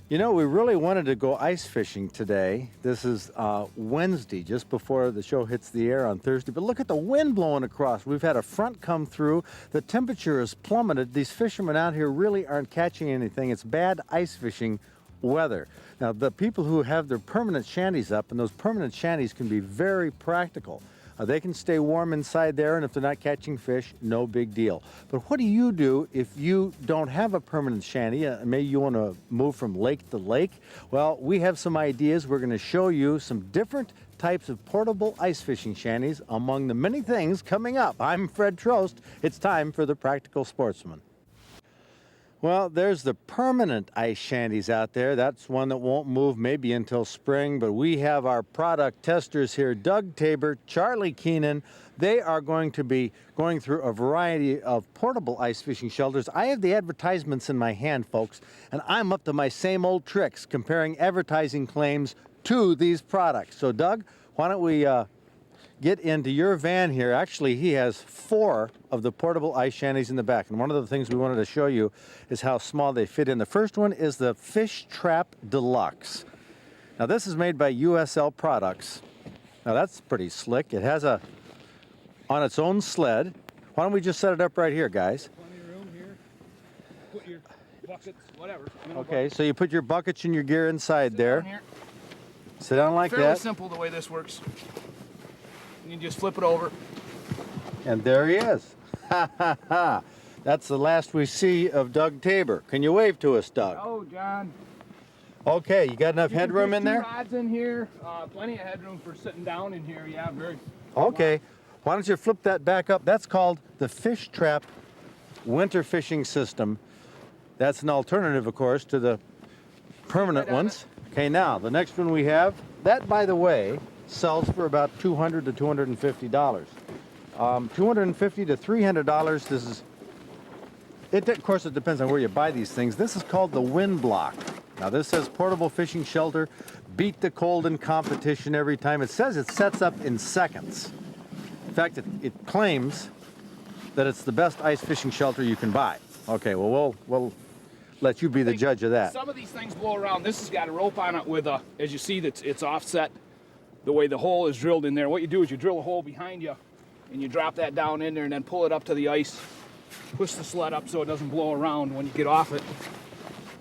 You know, we really wanted to go ice fishing today. This is Wednesday, just before the show hits the air on Thursday. But look at the wind blowing across. We've had a front come through. The temperature has plummeted. These fishermen out here really aren't catching anything. It's bad ice fishing weather. Now, the people who have their permanent shanties up, and those permanent shanties can be very practical. They can stay warm inside there, and if they're not catching fish, no big deal. But what do you do if you don't have a permanent shanty? Maybe you want to move from lake to lake? Well, we have some ideas. We're going to show you some different types of portable ice fishing shanties among the many things coming up. I'm Fred Trost. It's time for the Practical Sportsman. Well, there's the permanent ice shanties out there. That's one that won't move maybe until spring, but we have our product testers here, Doug Tabor, Charlie Keenan. They are going to be going through a variety of portable ice fishing shelters. I have the advertisements in my hand, folks, and I'm up to my same old tricks comparing advertising claims to these products. So, Doug, why don't we get into your van here. Actually, he has 4 of the portable ice shanties in the back. And one of the things we wanted to show you is how small they fit in. The first one is the Fish Trap Deluxe. Now, this is made by USL Products. Now, that's pretty slick. It has on its own sled. Why don't we just set it up right here, guys? Plenty of room here. Put your buckets, whatever. Okay, so you put your buckets and your gear inside there. Sit down like that. Fairly simple the way this works. You just flip it over. And there he is. Ha ha ha. That's the last we see of Doug Tabor. Can you wave to us, Doug? Oh, John. Okay, you got enough headroom in there? 2 rods in here. Plenty of headroom for sitting down in here. Yeah, very. Okay. Why don't you flip that back up? That's called the Fish Trap Winter Fishing System. That's an alternative, of course, to the permanent ones. Okay, now, the next one we have, that, by the way, sells for about $200 to $250. $250 to $300. This is, of course, it depends on where you buy these things. This is called the Wind Block. Now, this says portable fishing shelter, beat the cold in competition every time. It says it sets up in seconds. In fact, it claims that it's the best ice fishing shelter you can buy. Okay, well, we'll let you be the judge of that. Some of these things blow around. This has got a rope on it with a, as you see, it's offset. The way the hole is drilled in there. What you do is you drill a hole behind you and you drop that down in there and then pull it up to the ice. Push the sled up so it doesn't blow around when you get off it.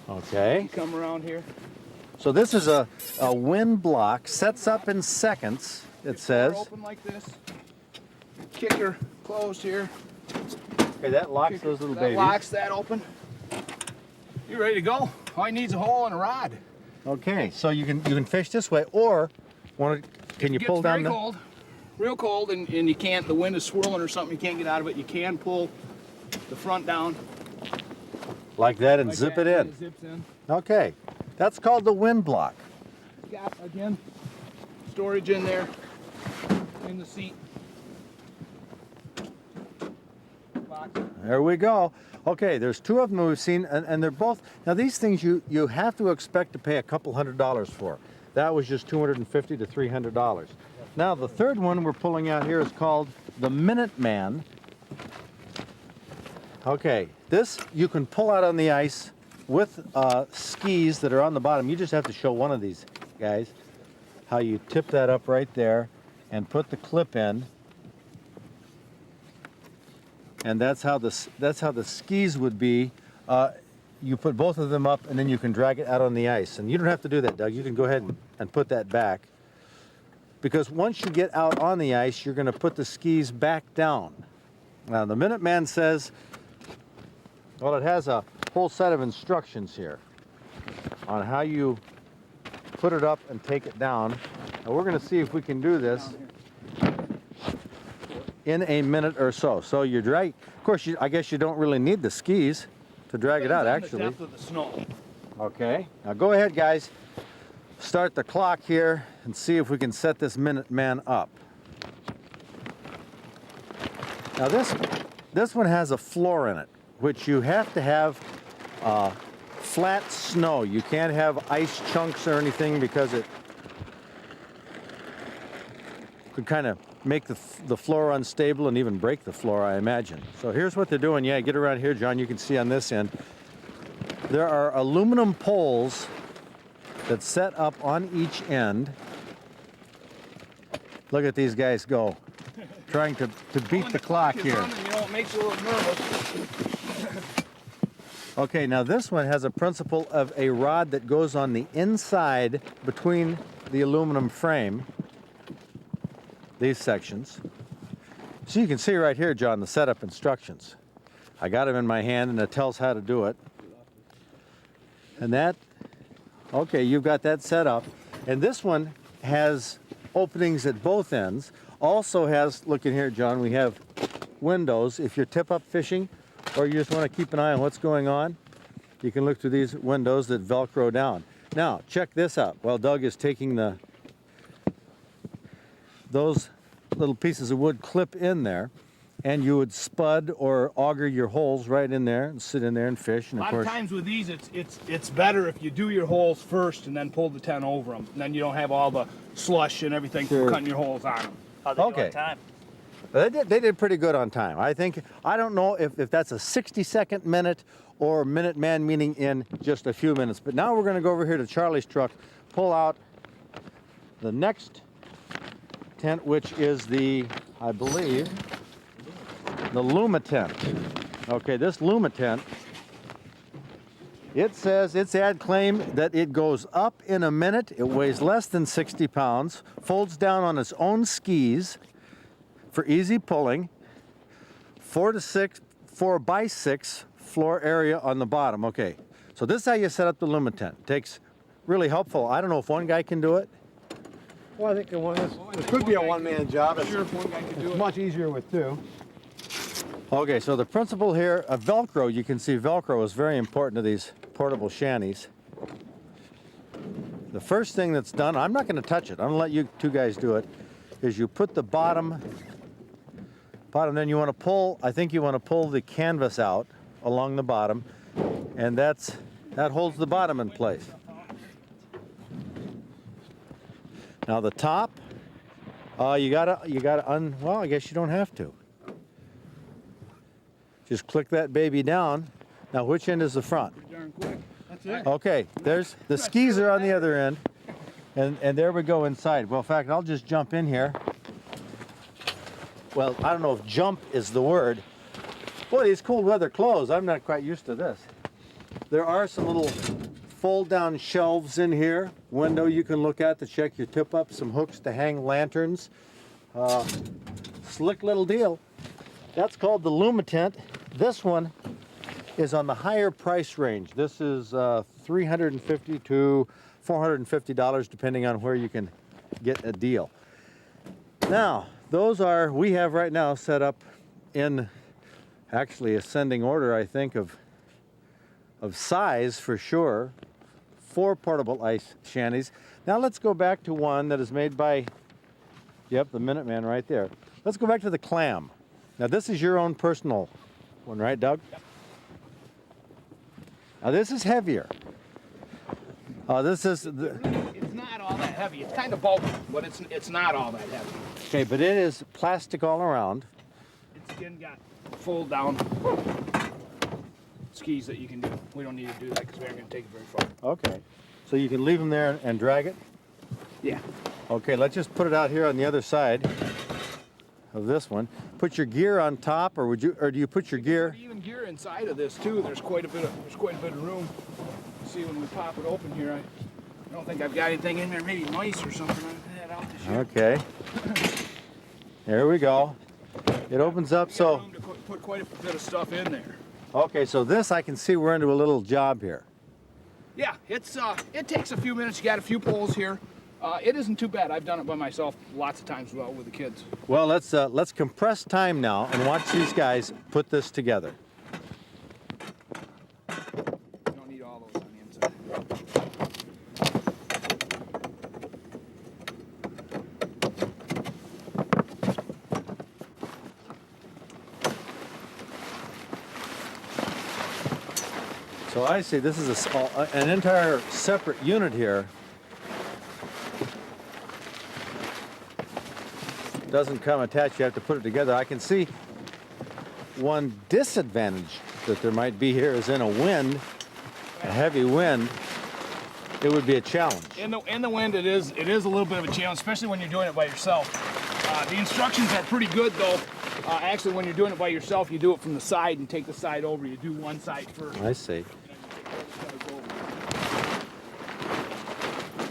Okay. You come around here. So this is a wind block, sets up in seconds, it says. Open like this. Kicker closed here. Okay, that locks those little babies. That locks that open. You're ready to go. All you need is a hole and a rod. Okay, so you can fish this way, or can you pull down the... It gets very cold, real cold, and you can't, the wind is swirling or something, you can't get out of it. You can pull the front down. Like that and like zip that, it in. It zips in. Okay, that's called the wind block. It's got, again, storage in there, in the seat. Box. There we go. Okay, there's 2 of them we've seen, and they're both... Now, these things you have to expect to pay a couple $100 for. That was just $250 to $300. Now, the third one we're pulling out here is called the Minuteman. Okay, this you can pull out on the ice with skis that are on the bottom. You just have to show one of these guys how you tip that up right there and put the clip in. And that's how the skis would be. You put both of them up, and then you can drag it out on the ice. And you don't have to do that, Doug. You can go ahead and put that back. Because once you get out on the ice, you're going to put the skis back down. Now, the Minuteman says, well, it has a whole set of instructions here on how you put it up and take it down. Now, we're going to see if we can do this in a minute or so. So you drag, of course, I guess you don't really need the skis to drag it out, actually. The depth of the snow. Okay, now go ahead, guys. Start the clock here and see if we can set this Minuteman up. Now this one has a floor in it, which you have to have flat snow. You can't have ice chunks or anything because it could kind of make the floor unstable and even break the floor, I imagine. So here's what they're doing. Yeah, get around here, John. You can see on this end. There are aluminum poles that's set up on each end. Look at these guys go, trying to beat the clock here. Running, you know, it makes you a little nervous. Okay, now this one has a principle of a rod that goes on the inside between the aluminum frame, these sections. So you can see right here, John, the setup instructions. I got them in my hand and it tells how to do it. And that, okay, you've got that set up. And this one has openings at both ends. Also has, look in here, John, we have windows. If you're tip-up fishing or you just want to keep an eye on what's going on, you can look through these windows that Velcro down. Now, check this out. While Doug is taking those little pieces of wood clip in there, and you would spud or auger your holes right in there and sit in there and fish. And a lot of times with these, it's better if you do your holes first and then pull the tent over them. And then you don't have all the slush and everything from cutting your holes on them. How'd they do on time? They did pretty good on time. I don't know if that's a 60-second minute or Minuteman, meaning in just a few minutes. But now we're going to go over here to Charlie's truck, pull out the next tent, which is the, I believe, the Luma Tent. Okay, this Luma Tent, it says its ad claim that it goes up in a minute, it weighs less than 60 pounds, folds down on its own skis for easy pulling, 4 by 6 floor area on the bottom. Okay, so this is how you set up the Luma Tent. Takes really helpful. I don't know if one guy can do it. Well, I think it could be a one-man job. I'm sure if one guy could do It's it. much easier with two. Okay, so the principle here of Velcro, you can see Velcro is very important to these portable shanties. The first thing that's done, I'm not going to touch it, I'm going to let you two guys do it, is you put the bottom, then you want to pull, I think you want to pull the canvas out along the bottom, and that holds the bottom in place. Now the top, you gotta well, I guess you don't have to. Just click that baby down. Now, which end is the front? Darn quick. That's it. Okay, there's the skis are on the other end, and there we go inside. Well, in fact, I'll just jump in here. Well, I don't know if jump is the word. Boy, these cold weather clothes, I'm not quite used to this. There are some little fold-down shelves in here. Window you can look at to check your tip-up. Some hooks to hang lanterns. Slick little deal. That's called the Luma Tent. This one is on the higher price range. This is $350 to $450, depending on where you can get a deal. Now, those are, we have right now set up in actually ascending order, I think, of size for sure. 4 portable ice shanties. Now let's go back to one that is made by, yep, the Minuteman right there. Let's go back to the Clam. Now this is your own personal one, right, Doug? Yep. Now this is heavier. It's not all that heavy. It's kind of bulky, but it's not all that heavy. Okay, but it is plastic all around. It's again got fold down skis that you can do. We don't need to do that because we aren't going to take it very far. Okay, so you can leave them there and drag it? Yeah. Okay, let's just put it out here on the other side of this one. Put your gear on top, or do you put your gear? Even gear inside of this too. There's quite a bit of room. See, when we pop it open here, I don't think I've got anything in there. Maybe mice or something like that out this year. Okay. There we go. It opens up so. Room to put quite a bit of stuff in there. Okay, so this I can see we're into a little job here. Yeah, it takes a few minutes. You got a few poles here. It isn't too bad. I've done it by myself lots of times with the kids. Well, let's compress time now and watch these guys put this together. You don't need all those on the inside. So I see this is an entire separate unit here. Doesn't come attached, you have to put it together. I can see one disadvantage that there might be here is in a wind, a heavy wind. it would be a challenge. In the wind, it is a little bit of a challenge, especially when you're doing it by yourself. The instructions are pretty good, though. Actually, when you're doing it by yourself, you do it from the side and take the side over. You do one side first. I see.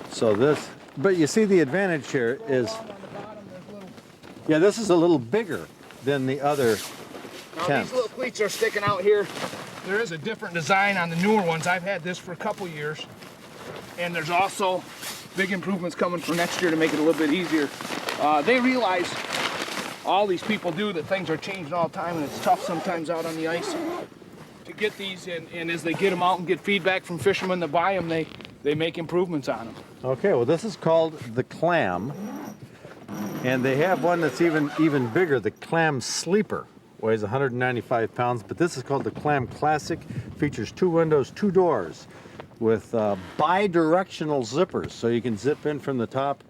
So this, but you see the advantage here is, yeah, this is a little bigger than the other now, tents. these little cleats are sticking out here. There is a different design on the newer ones. I've had this for a couple years. And there's also big improvements coming for next year to make it a little bit easier. They realize, all these people do, that things are changing all the time, and it's tough sometimes out on the ice to get these. And as they get them out and get feedback from fishermen that buy them, they make improvements on them. Okay, well this is called the Clam, and they have one that's even bigger, the Clam Sleeper. Weighs 195 pounds, but this is called the Clam Classic. Features 2 windows, 2 doors, with bi-directional zippers, so you can zip in from the top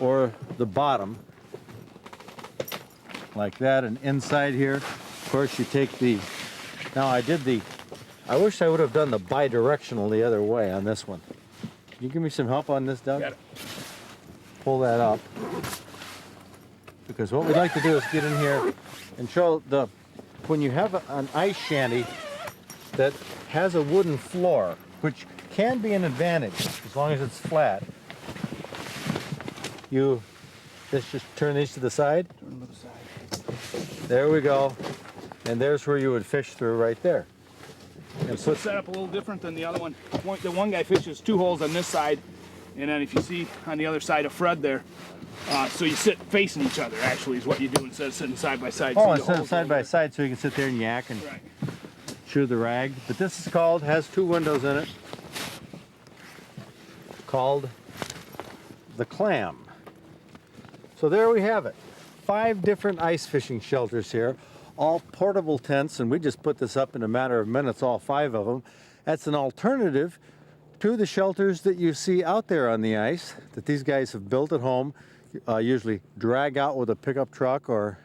or the bottom, like that. And inside here, of course, you take the, now I wish I would have done the bi-directional the other way on this one. Can you give me some help on this, Doug? Got it. Pull that up. Because what we'd like to do is get in here and show when you have an ice shanty that has a wooden floor, which can be an advantage as long as it's flat. Let's just turn these to the side. Turn them to the side. There we go. And there's where you would fish through right there. And This is set up a little different than the other one. The one guy fishes 2 holes on this side, and then if you see on the other side of Fred there, so you sit facing each other, actually, is what you do instead of sitting side by side. oh, instead of side by side, so you can sit there and yak and Right. chew the rag. But this is has 2 windows in it, called the Clam. So there we have it. 5 different ice fishing shelters here, all portable tents, and we just put this up in a matter of minutes, all 5 of them. That's an alternative to the shelters that you see out there on the ice that these guys have built at home, usually drag out with a pickup truck or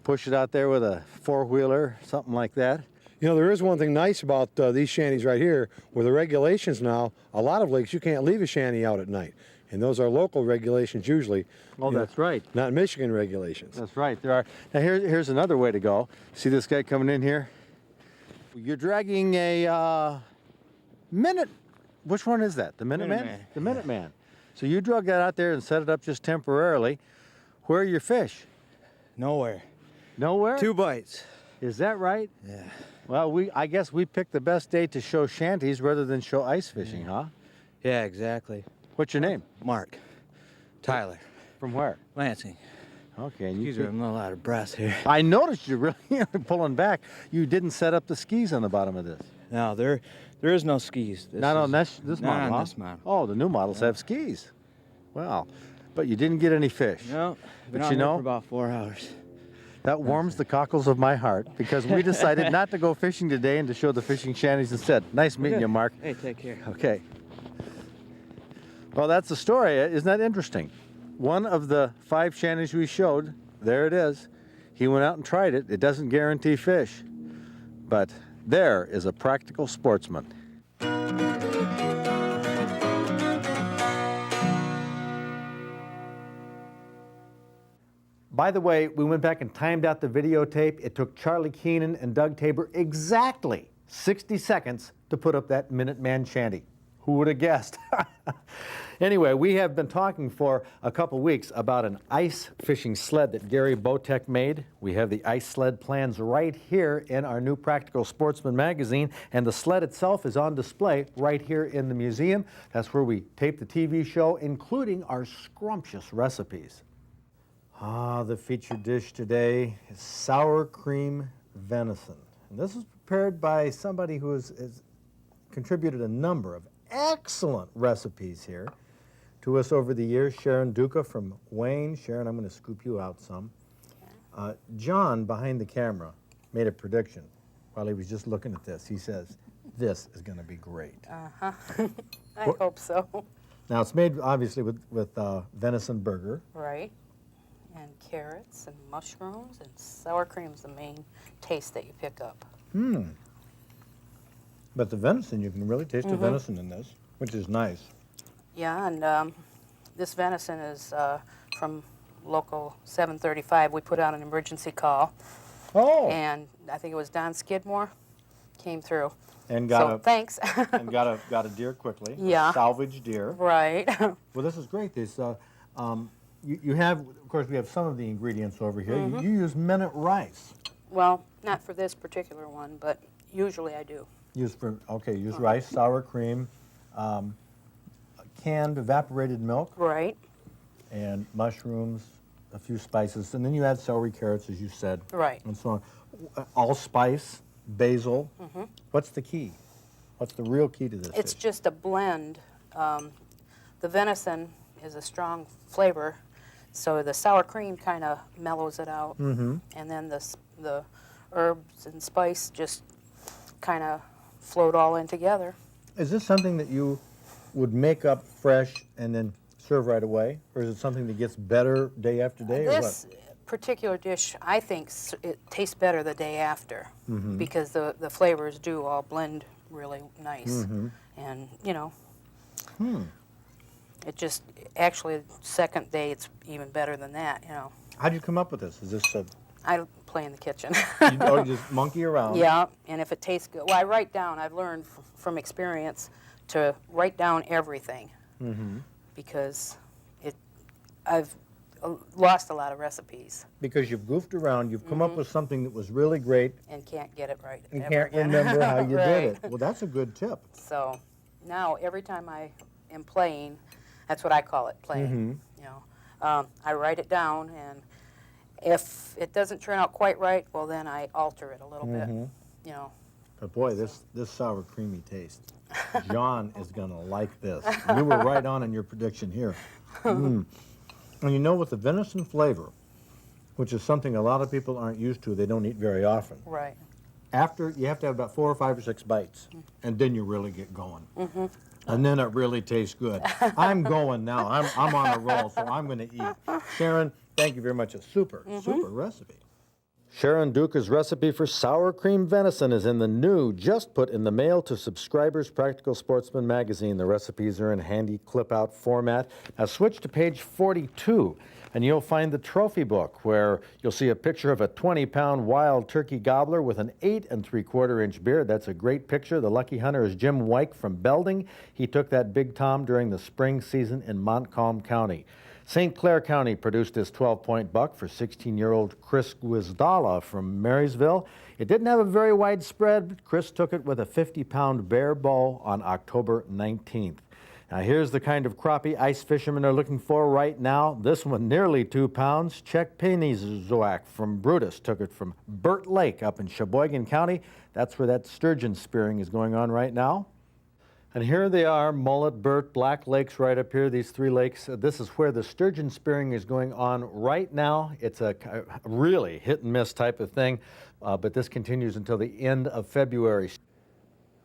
push it out there with a 4-wheeler, something like that. You know, there is one thing nice about these shanties right here. With the regulations now, a lot of lakes you can't leave a shanty out at night. And those are local regulations usually. Oh, that's right. Not Michigan regulations. That's right. There are. Now here's another way to go. See this guy coming in here? You're dragging a which one is that? The Minuteman? Minuteman. The Minuteman. So you drug that out there and set it up just temporarily. Where are your fish? Nowhere. Nowhere? 2 bites. Is that right? Yeah. Well, I guess we picked the best day to show shanties rather than show ice fishing, huh? Yeah, exactly. What's your name? Mark. Tyler. From where? Lansing. Okay. And Excuse me, I'm a little out of breath here. I noticed you really pulling back. You didn't set up the skis on the bottom of this. No, there is no skis. Not on this not model, on huh? this model. Oh, the new models have skis. Wow. But you didn't get any fish. No, been But on you there know, for about 4 hours. that warms the cockles of my heart because we decided not to go fishing today and to show the fishing shanties instead. Nice meeting you, Mark. Hey, take care. Okay. Well, that's the story. Isn't that interesting? One of the 5 shanties we showed, there it is. He went out and tried it. It doesn't guarantee fish, but there is a practical sportsman. By the way, we went back and timed out the videotape. It took Charlie Keenan and Doug Tabor exactly 60 seconds to put up that Minuteman shanty. Who would have guessed? Anyway, we have been talking for a couple weeks about an ice fishing sled that Gary Botek made. We have the ice sled plans right here in our new Practical Sportsman magazine, and the sled itself is on display right here in the museum. That's where we tape the TV show, including our scrumptious recipes. The featured dish today is sour cream venison. And this was prepared by somebody who has contributed a number of excellent recipes here to us over the years. Sharon Duca from Wayne. Sharon, I'm going to scoop you out some. John, behind the camera, made a prediction while he was just looking at this. He says, this is going to be great. I hope so. Now, it's made, obviously, with venison burger. Right. And carrots and mushrooms and sour cream's the main taste that you pick up. But the venison, you can really taste the venison in this. which is nice. Yeah, and this venison is from local 735. We put out an emergency call, Oh, and I think it was Don Skidmore came through. and So thanks. and got a deer quickly. Yeah. A salvage deer. Right. Well, this is great. This you have, of course, we have some of the ingredients over here. You use minute rice. Well, not for this particular one, but usually I do. Use rice, sour cream, canned evaporated milk, Right. and mushrooms, a few spices, and then you add celery, carrots, as you said, Right. and so on. Allspice, basil. What's the key? What's the real key to this It's dish? just a blend. The venison is a strong flavor, so the sour cream kind of mellows it out, and then the herbs and spice just kind of float all in together. Is this something that you would make up fresh and then serve right away, or is it something that gets better day after day, or This particular dish, I think it tastes better the day after, because the flavors do all blend really nice, and it just actually second day it's even better than that. How'd you come up with this? Is this I play in the kitchen. you just monkey around? Yeah, and if it tastes good, well, I write down. I've learned from experience to write down everything, because I've lost a lot of recipes Because you've goofed around, you've come up with something that was really great, and can't get it right. and ever can't again. remember how you Right. did it. Well, that's a good tip. So now every time I am playing, that's what I call it, playing. I write it down, and if it doesn't turn out quite right, well then I alter it a little bit. But boy, this sour creamy taste. John is gonna like this. You were right on in your prediction here. And with the venison flavor, which is something a lot of people aren't used to, they don't eat very often. Right. After, you have to have about 4 or 5 or 6 bites, and then you really get going. And then it really tastes good. I'm going now. I'm on a roll, so I'm going to eat. Sharon, thank you very much. A super recipe. Sharon Duca's recipe for sour cream venison is in the new, just put in the mail to subscribers, Practical Sportsman magazine. The recipes are in handy clip-out format. Now switch to page 42, and you'll find the trophy book, where you'll see a picture of a 20-pound wild turkey gobbler with an 8 3/4-inch beard. That's a great picture. The lucky hunter is Jim Wyke from Belding. He took that big tom during the spring season in Montcalm County. St. Clair County produced this 12-point buck for 16-year-old Chris Guizdala from Marysville. It didn't have a very wide spread, but Chris took it with a 50-pound bear bow on October 19th. Now here's the kind of crappie ice fishermen are looking for right now. This one nearly 2 pounds. Czech Penizoak from Brutus took it from Burt Lake up in Sheboygan County. That's where that sturgeon spearing is going on right now. And here they are, Mullet, Burt, Black Lakes right up here, these 3 lakes. This is where the sturgeon spearing is going on right now. It's a really hit and miss type of thing, but this continues until the end of February.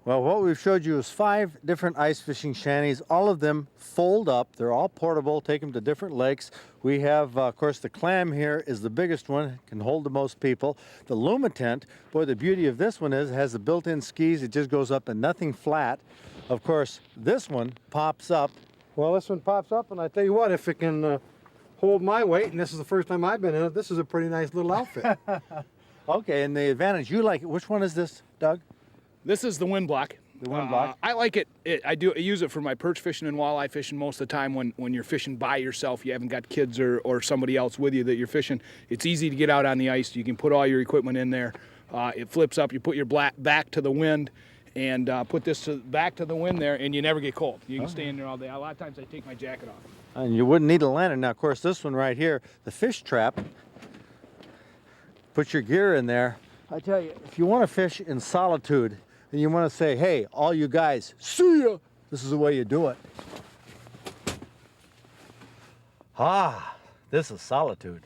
Well, what we've showed you is 5 different ice fishing shanties. All of them fold up. They're all portable. Take them to different lakes. We have, of course, the Clam here is the biggest one, can hold the most people. The Luma Tent, boy, the beauty of this one is it has the built-in skis. It just goes up and nothing flat. Of course, this one pops up. Well, this one pops up, and I tell you what, if it can hold my weight, and this is the first time I've been in it, this is a pretty nice little outfit. Okay, and the advantage, you like it. Which one is this, Doug? This is the wind block. The wind block? I like it. I use it for my perch fishing and walleye fishing most of the time when you're fishing by yourself. You haven't got kids or somebody else with you that you're fishing. It's easy to get out on the ice. You can put all your equipment in there. It flips up. You put your back to the wind and put this back to the wind there, and you never get cold. You can stay in there all day. A lot of times I take my jacket off. And you wouldn't need a lantern. Now, of course, this one right here, the fish trap, put your gear in there. I tell you, if you want to fish in solitude, and you want to say, hey, all you guys, see ya, this is the way you do it. Ah, this is solitude.